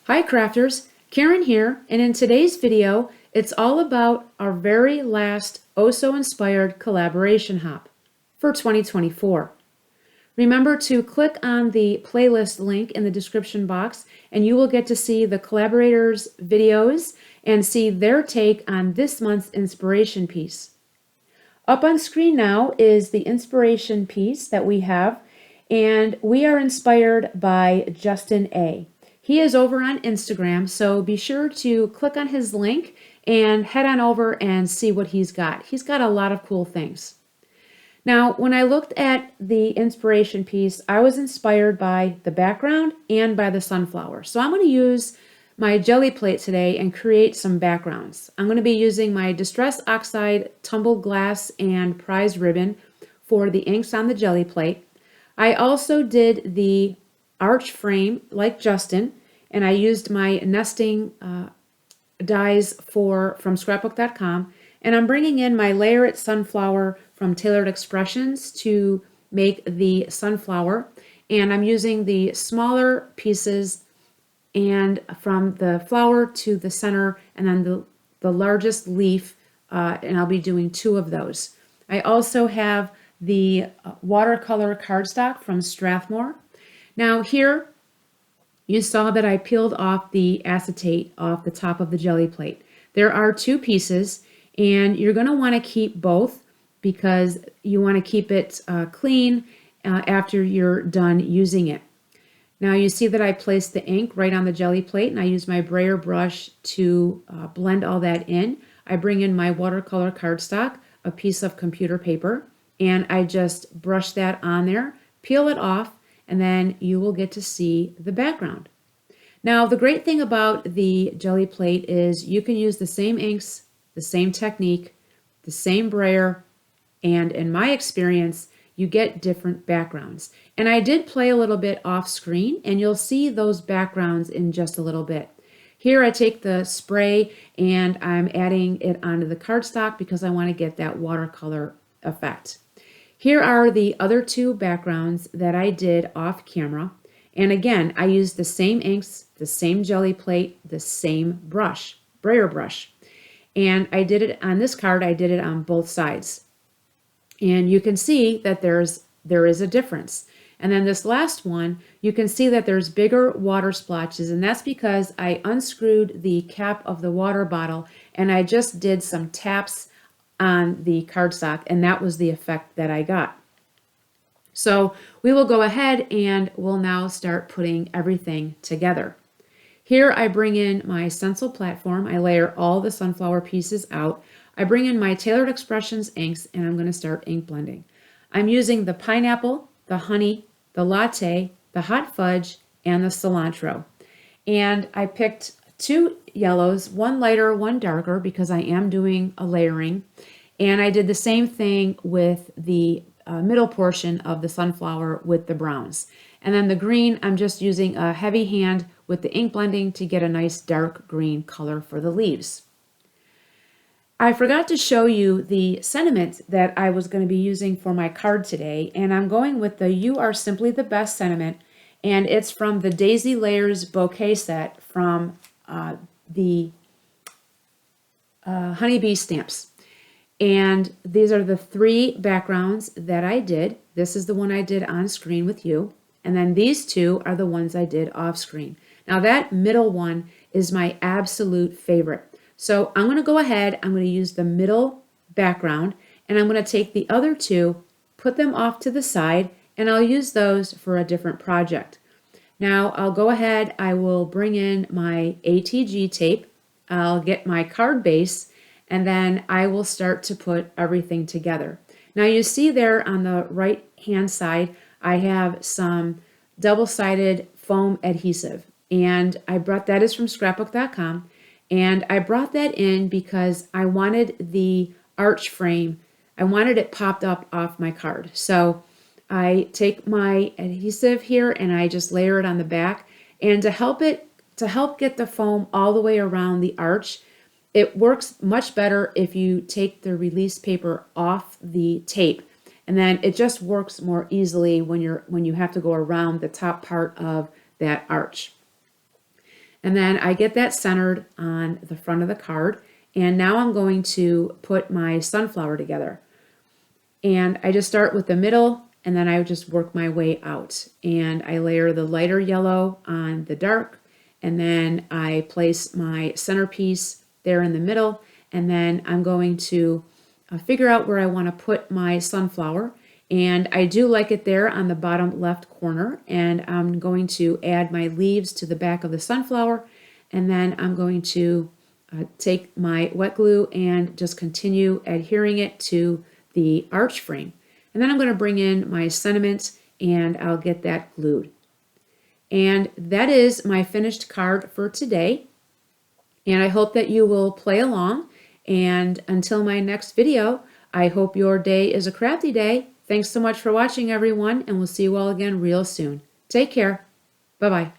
Hi crafters, Karen here, and in today's video, it's all about our very last Oh-So-Inspired collaboration hop for 2024. Remember to click on the playlist link in the description box and you will get to see the collaborators' videos and see their take on this month's inspiration piece. Up on screen now is the inspiration piece that we have, and we are inspired by Justin A. He is over on Instagram, so be sure to click on his link and head on over and see what he's got. He's got a lot of cool things. Now, when I looked at the inspiration piece, I was inspired by the background and by the sunflower. So I'm going to use my jelly plate today and create some backgrounds. I'm going to be using my Distress Oxide tumbled glass and prize ribbon for the inks on the jelly plate. I also did the arch frame like Justin, and I used my nesting dies from scrapbook.com, and I'm bringing in my Layer It Sunflower from Tailored Expressions to make the sunflower, and I'm using the smaller pieces and from the flower to the center, and then the largest leaf, and I'll be doing 2 of those. I also have the watercolor cardstock from Strathmore. Now here, you saw that I peeled off the acetate off the top of the jelly plate. There are 2 pieces, and you're going to want to keep both because you want to keep it clean after you're done using it. Now you see that I placed the ink right on the jelly plate, and I use my brayer brush to blend all that in. I bring in my watercolor cardstock, a piece of computer paper, and I just brush that on there, peel it off, and then you will get to see the background. Now the great thing about the jelly plate is you can use the same inks, the same technique, the same brayer, and in my experience, you get different backgrounds. And I did play a little bit off screen, and you'll see those backgrounds in just a little bit. Here I take the spray and I'm adding it onto the cardstock because I want to get that watercolor effect. Here are the other 2 backgrounds that I did off camera. And again, I used the same inks, the same jelly plate, the same brush, brayer brush. And I did it on this card, I did it on both sides. And you can see that there is a difference. And then this last one, you can see that there's bigger water splotches, and that's because I unscrewed the cap of the water bottle and I just did some taps on the cardstock, and that was the effect that I got. So we will go ahead and we'll now start putting everything together. Here I bring in my stencil platform. I layer all the sunflower pieces out. I bring in my Tailored Expressions inks, and I'm going to start ink blending. I'm using the pineapple, the honey, the latte, the hot fudge, and the cilantro. And I picked 2 yellows, one lighter, one darker, because I am doing a layering. And I did the same thing with the middle portion of the sunflower with the browns. And then the green, I'm just using a heavy hand with the ink blending to get a nice dark green color for the leaves. I forgot to show you the sentiment that I was going to be using for my card today, and I'm going with the You Are Simply the Best sentiment, and it's from the Daisy Layers bouquet set from the Honeybee Stamps. And these are the 3 backgrounds that I did. This is the one I did on screen with you, and then these 2 are the ones I did off screen. Now that middle one is my absolute favorite. So I'm going to go ahead, I'm going to use the middle background, and I'm going to take the other 2, put them off to the side, and I'll use those for a different project. Now I'll go ahead, I will bring in my ATG tape, I'll get my card base, and then I will start to put everything together. Now you see there on the right hand side, I have some double-sided foam adhesive, and that is from scrapbook.com. And I brought that in because I wanted the arch frame, I wanted it popped up off my card. So I take my adhesive here and I just layer it on the back. And to help get the foam all the way around the arch, it works much better if you take the release paper off the tape. And then it just works more easily when you have to go around the top part of that arch. And then I get that centered on the front of the card. And now I'm going to put my sunflower together. And I just start with the middle, and then I just work my way out. And I layer the lighter yellow on the dark, and then I place my centerpiece there in the middle, and then I'm going to figure out where I want to put my sunflower. And I do like it there on the bottom left corner, and I'm going to add my leaves to the back of the sunflower, and then I'm going to take my wet glue and just continue adhering it to the arch frame. And then I'm going to bring in my sentiments and I'll get that glued. And that is my finished card for today. And I hope that you will play along. And until my next video, I hope your day is a crafty day. Thanks so much for watching, everyone, and we'll see you all again real soon. Take care. Bye-bye.